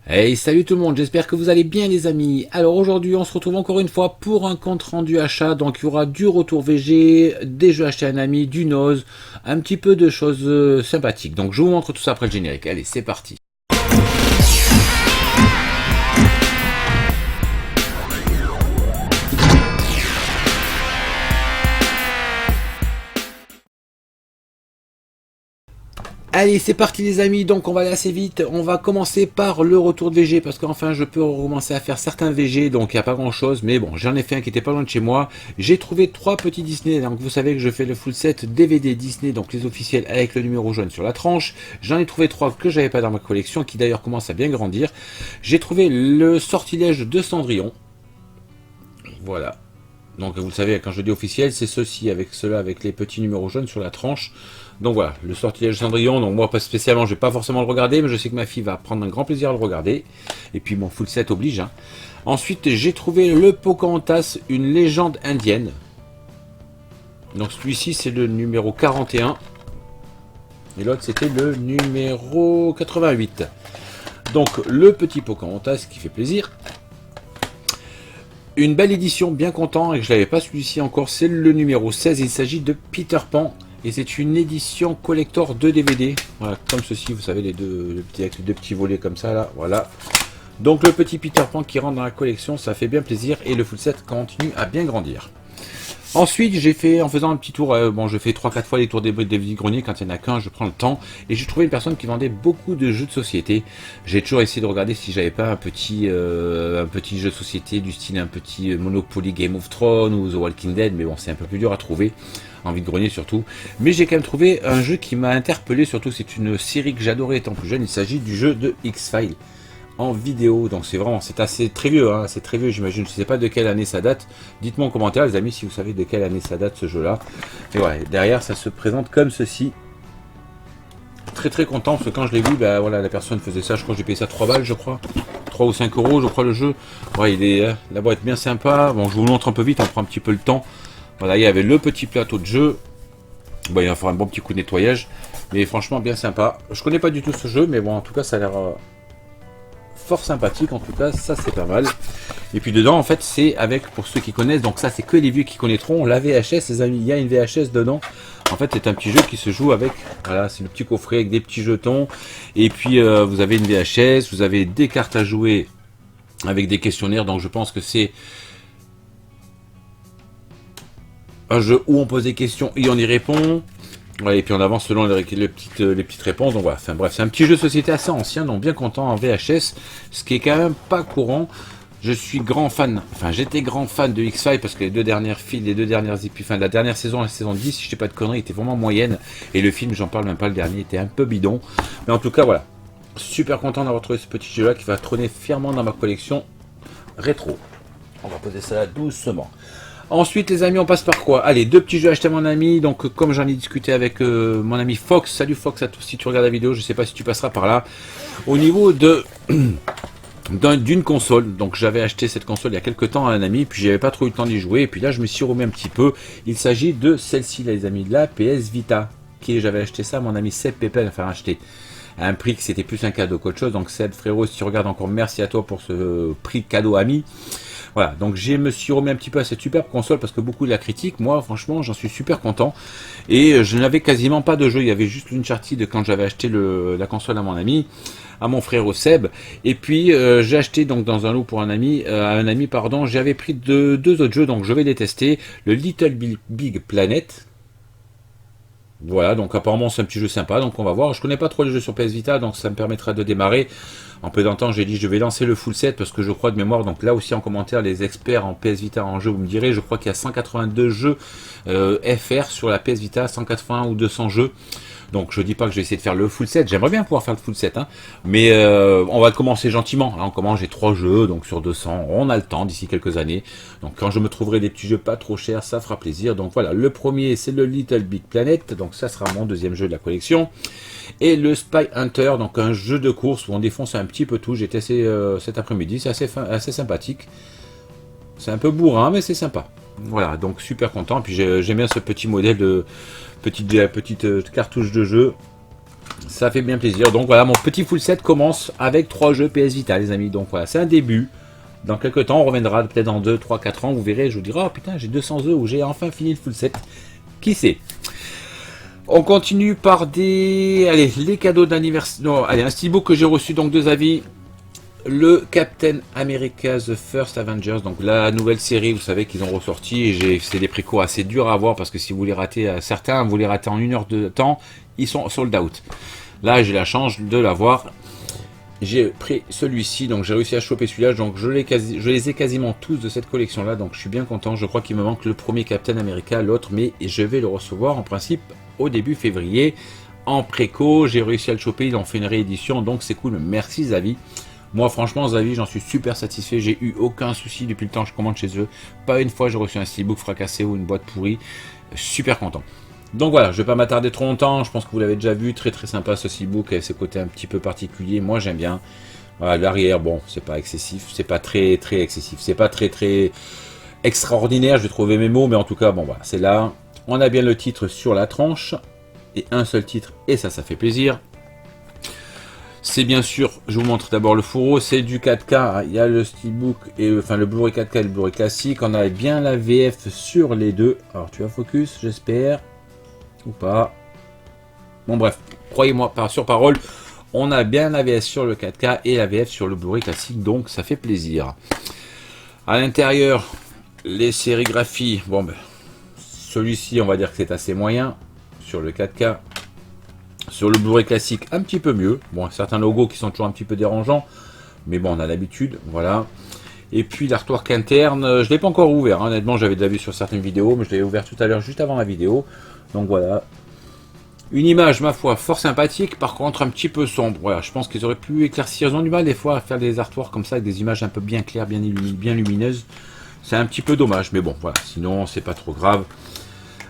Hey, salut tout le monde, j'espère que vous allez bien les amis. Alors aujourd'hui on se retrouve encore une fois pour un compte rendu achat. Donc il y aura du retour VG, des jeux achetés à un ami, du nose, un petit peu de choses sympathiques. Donc je vous montre tout ça après le générique. Allez, c'est parti. Allez, c'est parti les amis, donc on va aller assez vite. On va commencer par le retour de VG, parce qu'enfin je peux recommencer à faire certains VG, donc il n'y a pas grand chose, mais bon, j'en ai fait un qui était pas loin de chez moi. J'ai trouvé 3 petits Disney, donc vous savez que je fais le full set DVD Disney, donc les officiels avec le numéro jaune sur la tranche. J'en ai trouvé 3 que j'avais pas dans ma collection, qui d'ailleurs commencent à bien grandir. J'ai trouvé le sortilège de Cendrillon, voilà. Donc vous le savez, quand je dis officiel, c'est ceci, avec cela, avec les petits numéros jaunes sur la tranche. Donc voilà, le sortilège Cendrillon, donc moi pas spécialement, je vais pas forcément le regarder, mais je sais que ma fille va prendre un grand plaisir à le regarder. Et puis mon full set oblige. Hein. Ensuite, j'ai trouvé le Pocahontas, une légende indienne. Donc celui-ci, c'est le numéro 41. Et l'autre, c'était le numéro 88. Donc le petit Pocahontas qui fait plaisir. Une belle édition, bien content, et que je l'avais pas celui-ci encore, c'est le numéro 16, il s'agit de Peter Pan, et c'est une édition collector de DVD, voilà, comme ceci, vous savez, les deux, avec les deux petits volets comme ça, là, voilà. Donc le petit Peter Pan qui rentre dans la collection, ça fait bien plaisir, et le full set continue à bien grandir. Ensuite, j'ai fait, en faisant un petit tour, bon, je fais 3-4 fois les tours des greniers, quand il n'y en a qu'un, je prends le temps, et j'ai trouvé une personne qui vendait beaucoup de jeux de société. J'ai toujours essayé de regarder si j'avais pas un petit jeu de société du style un petit Monopoly Game of Thrones ou The Walking Dead, mais bon, c'est un peu plus dur à trouver, en vide-grenier surtout. Mais j'ai quand même trouvé un jeu qui m'a interpellé, surtout c'est une série que j'adorais étant plus jeune, il s'agit du jeu de X-Files. En vidéo, donc c'est vraiment, c'est assez très vieux, hein, c'est très vieux j'imagine, je sais pas de quelle année ça date, dites-moi en commentaire les amis si vous savez de quelle année ça date ce jeu là, et ouais, derrière ça se présente comme ceci, très très content parce que quand je l'ai vu, bah voilà, la personne faisait ça, je crois que j'ai payé ça 3 balles je crois, 3 ou 5 euros je crois le jeu, ouais il est, la boîte bien sympa, bon je vous montre un peu vite, on prend un petit peu le temps, voilà il y avait le petit plateau de jeu, bon il va falloir un bon petit coup de nettoyage, mais franchement bien sympa, je connais pas du tout ce jeu, mais bon en tout cas ça a l'air... fort sympathique en tout cas, ça c'est pas mal. Et puis dedans en fait c'est avec, pour ceux qui connaissent, donc ça c'est que les vieux qui connaîtront, la VHS les amis, il y a une VHS dedans. En fait c'est un petit jeu qui se joue avec, voilà c'est le petit coffret avec des petits jetons. Et puis vous avez une VHS, vous avez des cartes à jouer avec des questionnaires, donc je pense que c'est un jeu où on pose des questions et on y répond. Ouais, et puis on avance selon les petites réponses. Donc voilà, enfin bref, c'est un petit jeu de société assez ancien, donc bien content en VHS, ce qui est quand même pas courant. Je suis grand fan, enfin j'étais grand fan de X-Files parce que les deux dernières enfin la dernière saison, la saison 10, si je sais pas de conneries, était vraiment moyenne. Et le film, j'en parle même pas, le dernier était un peu bidon. Mais en tout cas, voilà, super content d'avoir trouvé ce petit jeu là qui va trôner fièrement dans ma collection rétro. On va poser ça là doucement. Ensuite les amis on passe par quoi? Allez, 2 petits jeux achetés à mon ami, donc comme j'en ai discuté avec mon ami Fox, salut Fox à tous si tu regardes la vidéo, je sais pas si tu passeras par là. Au niveau de d'une console, donc j'avais acheté cette console il y a quelques temps à un ami, puis j'avais pas trop eu le temps d'y jouer, et puis là je me suis remis un petit peu, il s'agit de celle-ci les amis, de la PS Vita, qui j'avais acheté ça à mon ami Seb Pépel, enfin acheté à un prix que c'était plus un cadeau qu'autre chose, donc Seb frérot si tu regardes encore merci à toi pour ce prix cadeau ami. Voilà, donc je me suis remis un petit peu à cette superbe console parce que beaucoup de la critique, moi franchement j'en suis super content. Et je n'avais quasiment pas de jeu, il y avait juste l'Uncharted quand j'avais acheté la console à mon ami, à mon frère au Seb. Et puis j'ai acheté donc dans un lot pour un ami, pardon, j'avais pris deux autres jeux, donc je vais les tester. Le Little Big Planet. Voilà, donc apparemment c'est un petit jeu sympa, donc on va voir. Je connais pas trop les jeux sur PS Vita, donc ça me permettra de démarrer. En peu de temps, j'ai dit je vais lancer le full set parce que je crois de mémoire, donc là aussi en commentaire, les experts en PS Vita en jeu, vous me direz, je crois qu'il y a 182 jeux FR sur la PS Vita, 180 ou 200 jeux. Donc je dis pas que je vais essayer de faire le full set, j'aimerais bien pouvoir faire le full set, hein. Mais on va commencer gentiment. Là on commence, j'ai 3 jeux, donc sur 200, on a le temps d'ici quelques années. Donc quand je me trouverai des petits jeux pas trop chers, ça fera plaisir. Donc voilà, le premier c'est le Little Big Planet, donc ça sera mon deuxième jeu de la collection. Et le Spy Hunter, donc un jeu de course où on défonce un petit peu tout, j'ai testé cet après-midi, c'est assez sympathique. C'est un peu bourrin mais c'est sympa. Voilà, donc super content. Et puis j'aime bien ce petit modèle de petite cartouche de jeu. Ça fait bien plaisir. Donc voilà, mon petit full set commence avec 3 jeux PS Vita, les amis. Donc voilà, c'est un début. Dans quelques temps, on reviendra peut-être dans 2, 3, 4 ans. Vous verrez, je vous dirai, oh putain, j'ai 200 œufs où j'ai enfin fini le full set. Qui sait? On continue par des... Allez, les cadeaux d'anniversaire. Non, allez, un steelbook que j'ai reçu, donc 2 avis. Le Captain America The First Avengers, donc la nouvelle série, vous savez qu'ils ont ressorti, et c'est des précos assez durs à avoir, parce que si vous les ratez, certains, vous les ratez en 1 heure de temps, ils sont sold out. Là, j'ai la chance de l'avoir. J'ai pris celui-ci, donc j'ai réussi à choper celui-là, donc je les ai quasiment tous de cette collection-là, donc je suis bien content. Je crois qu'il me manque le premier Captain America, l'autre, mais je vais le recevoir en principe au début février. En préco, j'ai réussi à le choper, ils ont fait une réédition, donc c'est cool, merci Zavi. Moi franchement Zavi, j'en suis super satisfait, j'ai eu aucun souci depuis le temps que je commande chez eux. Pas une fois j'ai reçu un steelbook fracassé ou une boîte pourrie, super content. Donc voilà, je vais pas m'attarder trop longtemps, je pense que vous l'avez déjà vu, très très sympa ce steelbook avec ses côtés un petit peu particuliers, moi j'aime bien. Voilà, l'arrière, bon, c'est pas excessif, c'est pas très très excessif, c'est pas très très extraordinaire, je vais trouver mes mots, mais en tout cas, bon voilà, c'est là. On a bien le titre sur la tranche, et un seul titre, et ça fait plaisir. C'est bien sûr, je vous montre d'abord le fourreau, c'est du 4K, hein. Il y a le steelbook, et enfin le Blu-ray 4K et le Blu-ray classique, on a bien la VF sur les deux. Alors tu as focus, j'espère, ou pas. Bon bref, croyez-moi, sur parole, on a bien la VS sur le 4K et la VF sur le Blu-ray classique, donc ça fait plaisir. À l'intérieur, les sérigraphies, bon ben, celui-ci on va dire que c'est assez moyen, sur le 4K. Sur le Blu-ray classique, un petit peu mieux. Bon, certains logos qui sont toujours un petit peu dérangeants, mais bon, on a l'habitude, voilà. Et puis l'artwork interne, je ne l'ai pas encore ouvert, hein. Honnêtement, j'avais déjà vu sur certaines vidéos, mais je l'ai ouvert tout à l'heure, juste avant la vidéo. Donc voilà. Une image, ma foi, fort sympathique, par contre un petit peu sombre. Voilà, je pense qu'ils auraient pu éclaircir. Ils ont du mal des fois à faire des artworks comme ça, avec des images un peu bien claires, bien lumineuses. C'est un petit peu dommage, mais bon, voilà. Sinon, c'est pas trop grave.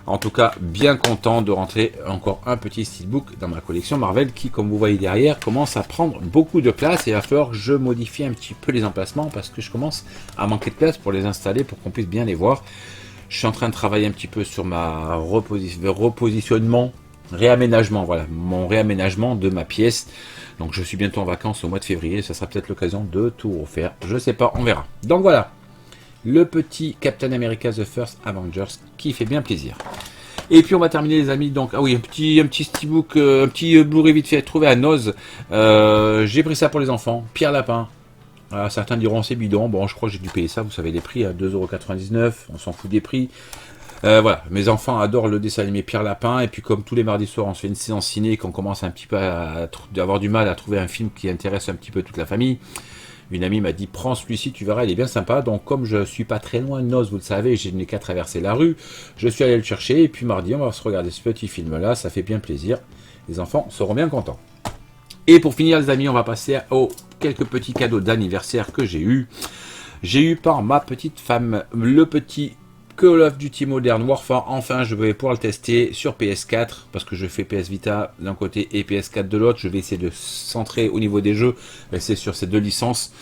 En tout cas, bien content de rentrer encore un petit steelbook dans ma collection Marvel qui, comme vous voyez derrière, commence à prendre beaucoup de place et il va falloir que je modifie un petit peu les emplacements parce que je commence à manquer de place pour les installer, pour qu'on puisse bien les voir. Je suis en train de travailler un petit peu sur ma repositionnement, réaménagement, voilà, mon réaménagement de ma pièce. Donc je suis bientôt en vacances au mois de février, ça sera peut-être l'occasion de tout refaire. Je sais pas, on verra. Donc voilà. Le petit Captain America The First Avengers qui fait bien plaisir. Et puis on va terminer les amis, donc, ah oui, un petit steelbook, un petit Blu-ray vite fait trouvé à Noz. J'ai pris ça pour les enfants, Pierre Lapin. Voilà, certains diront c'est bidon, bon je crois que j'ai dû payer ça, vous savez les prix à 2,99 €, on s'en fout des prix. Voilà, mes enfants adorent le dessin animé Pierre Lapin, et puis comme tous les mardis soirs on se fait une séance ciné et qu'on commence un petit peu à avoir du mal à trouver un film qui intéresse un petit peu toute la famille. Une amie m'a dit prends celui-ci, tu verras, il est bien sympa. Donc comme je suis pas très loin de Noz, vous le savez, je n'ai qu'à traverser la rue, je suis allé le chercher et puis mardi on va se regarder ce petit film là, ça fait bien plaisir. Les enfants seront bien contents. Et pour finir les amis, on va passer aux quelques petits cadeaux d'anniversaire que j'ai eu. J'ai eu par ma petite femme le petit Call of Duty Modern Warfare. Enfin, je vais pouvoir le tester sur PS4 parce que je fais PS Vita d'un côté et PS4 de l'autre. Je vais essayer de centrer au niveau des jeux, rester sur ces deux licences.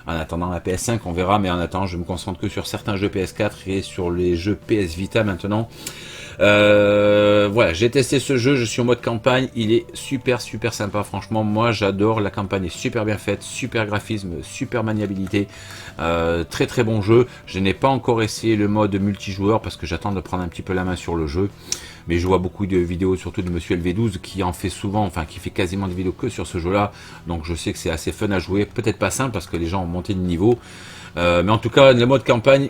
En attendant la PS5, on verra, mais en attendant, je me concentre que sur certains jeux PS4 et sur les jeux PS Vita maintenant. Voilà, j'ai testé ce jeu, je suis en mode campagne, il est super sympa, franchement, moi j'adore, la campagne est super bien faite, super graphisme, super maniabilité, très bon jeu. Je n'ai pas encore essayé le mode multijoueur parce que j'attends de prendre un petit peu la main sur le jeu, mais je vois beaucoup de vidéos, surtout de Monsieur LV12 qui en fait souvent, enfin qui fait quasiment des vidéos que sur ce jeu là, donc je sais que c'est assez fun à jouer, peut-être pas simple parce que les gens ont monté de niveau, mais en tout cas le mode campagne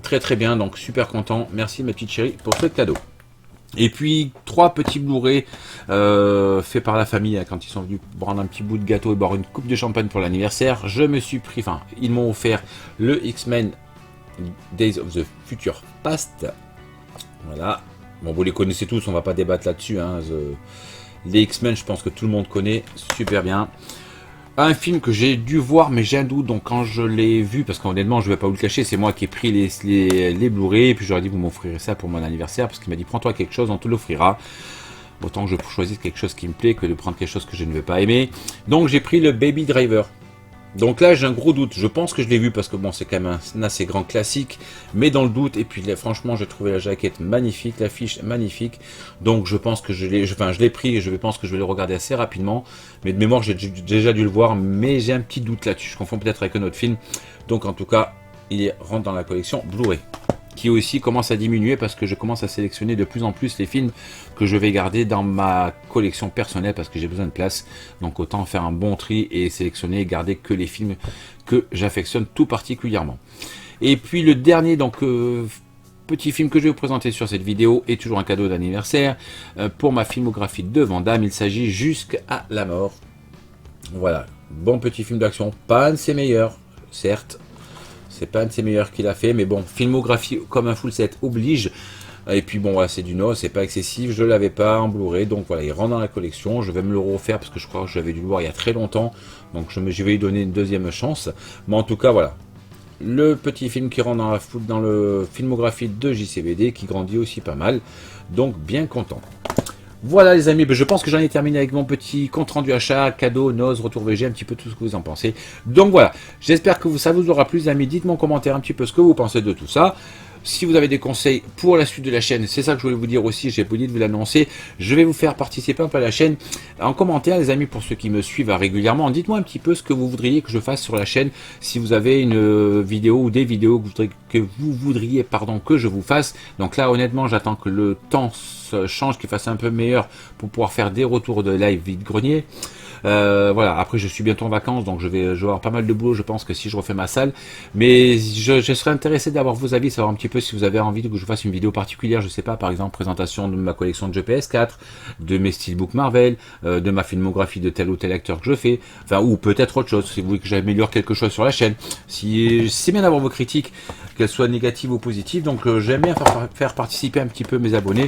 très bien, donc super content. Merci ma petite chérie pour ce cadeau. Et puis 3 petits Blu-ray faits par la famille, hein, quand ils sont venus prendre un petit bout de gâteau et boire une coupe de champagne pour l'anniversaire. Je me suis pris, enfin ils m'ont offert le X-Men Days of the Future Past. Voilà, bon vous les connaissez tous, on va pas débattre là-dessus, hein. Les X-Men je pense que tout le monde connaît, super bien. Un film que j'ai dû voir mais j'ai un doute, donc quand je l'ai vu, parce qu'honnêtement je vais pas vous le cacher, c'est moi qui ai pris les Blu-ray, et puis j'aurais dit vous m'offrirez ça pour mon anniversaire, parce qu'il m'a dit prends-toi quelque chose, on te l'offrira. Autant que je choisisse quelque chose qui me plaît que de prendre quelque chose que je ne vais pas aimer. Donc j'ai pris le Baby Driver. Donc là, j'ai un gros doute. Je pense que je l'ai vu parce que bon, c'est quand même un assez grand classique. Mais dans le doute, et puis là, franchement, j'ai trouvé la jaquette magnifique, l'affiche magnifique. Donc je pense que je l'ai pris et je pense que je vais le regarder assez rapidement. Mais de mémoire, j'ai déjà dû le voir, mais j'ai un petit doute là-dessus. Je confonds peut-être avec un autre film. Donc en tout cas, il rentre dans la collection Blu-ray, qui aussi commence à diminuer parce que je commence à sélectionner de plus en plus les films que je vais garder dans ma collection personnelle parce que j'ai besoin de place. Donc autant faire un bon tri et sélectionner et garder que les films que j'affectionne tout particulièrement. Et puis le dernier petit film que je vais vous présenter sur cette vidéo est toujours un cadeau d'anniversaire pour ma filmographie de Van Damme. Il s'agit Jusqu'à la mort. Voilà, bon petit film d'action, pas un de ses meilleurs, certes. C'est pas un de ses meilleurs qu'il a fait, mais bon, filmographie comme un full set oblige. Et puis bon, voilà, c'est du no, c'est pas excessif, je l'avais pas en Blu-ray, donc voilà, il rentre dans la collection. Je vais me le refaire parce que je crois que j'avais dû le voir il y a très longtemps, donc je vais lui donner une deuxième chance. Mais en tout cas, voilà, le petit film qui rentre dans le filmographie de JCVD, qui grandit aussi pas mal, donc bien content. Voilà les amis, je pense que j'en ai terminé avec mon petit compte rendu achat, cadeau, noz, retour VG, un petit peu tout ce que vous en pensez. Donc voilà, j'espère que ça vous aura plu les amis, dites-moi en commentaire un petit peu ce que vous pensez de tout ça. Si vous avez des conseils pour la suite de la chaîne, c'est ça que je voulais vous dire aussi, j'ai oublié de vous l'annoncer. Je vais vous faire participer un peu à la chaîne en commentaire, les amis, pour ceux qui me suivent régulièrement. Dites-moi un petit peu ce que vous voudriez que je fasse sur la chaîne. Si vous avez une vidéo ou des vidéos que vous voudriez que je vous fasse. Donc là, honnêtement, j'attends que le temps change, qu'il fasse un peu meilleur pour pouvoir faire des retours de live vide-grenier. Voilà, après je suis bientôt en vacances, donc je vais avoir pas mal de boulot, je pense que si je refais ma salle, mais je serais intéressé d'avoir vos avis, savoir un petit peu si vous avez envie que je fasse une vidéo particulière, je sais pas, par exemple présentation de ma collection de jeux PS4, de mes steelbooks Marvel, de ma filmographie de tel ou tel acteur que je fais, enfin, ou peut-être autre chose, si vous voulez que j'améliore quelque chose sur la chaîne. Si c'est bien d'avoir vos critiques, qu'elles soient négatives ou positives, donc j'aime bien faire participer un petit peu mes abonnés.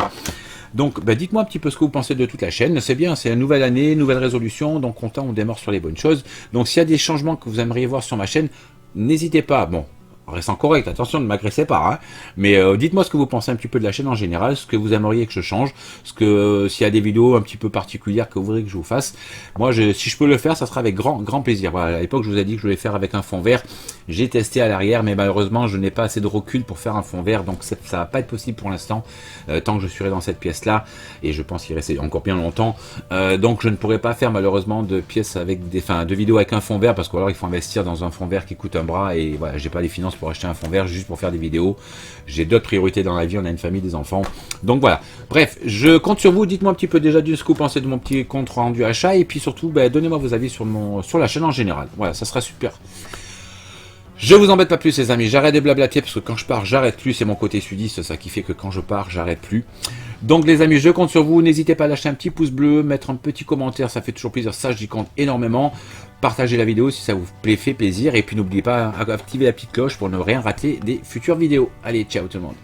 Donc dites-moi un petit peu ce que vous pensez de toute la chaîne. C'est bien, c'est une nouvelle année, nouvelle résolution, donc content, on démarre sur les bonnes choses. Donc s'il y a des changements que vous aimeriez voir sur ma chaîne, n'hésitez pas. Bon, en restant correct, attention, ne m'agressez pas, hein. Mais dites-moi ce que vous pensez un petit peu de la chaîne en général, ce que vous aimeriez que je change, s'il y a des vidéos un petit peu particulières que vous voudriez que je vous fasse. Moi, si je peux le faire, ça sera avec grand plaisir. Voilà, à l'époque, je vous ai dit que je voulais faire avec un fond vert. J'ai testé à l'arrière, mais malheureusement, je n'ai pas assez de recul pour faire un fond vert, donc ça va pas être possible pour l'instant, tant que je serai dans cette pièce-là, et je pense qu'il reste encore bien longtemps. Donc, je ne pourrai pas faire malheureusement de pièces avec de vidéos avec un fond vert, parce que alors il faut investir dans un fond vert qui coûte un bras, et voilà, j'ai pas les finances pour acheter un fond vert juste pour faire des vidéos. J'ai d'autres priorités dans la vie, on a une famille, des enfants. Donc voilà. Bref, je compte sur vous. Dites-moi un petit peu déjà ce que vous pensez de mon petit compte rendu achat, et puis surtout, donnez-moi vos avis sur la chaîne en général. Voilà, ça sera super. Je vous embête pas plus les amis, j'arrête de blablater parce que quand je pars j'arrête plus, c'est mon côté sudiste, ça qui fait que quand je pars j'arrête plus. Donc les amis, je compte sur vous, n'hésitez pas à lâcher un petit pouce bleu, mettre un petit commentaire, ça fait toujours plaisir, ça j'y compte énormément. Partagez la vidéo si ça vous fait plaisir, et puis n'oubliez pas d'activer la petite cloche pour ne rien rater des futures vidéos. Allez, ciao tout le monde.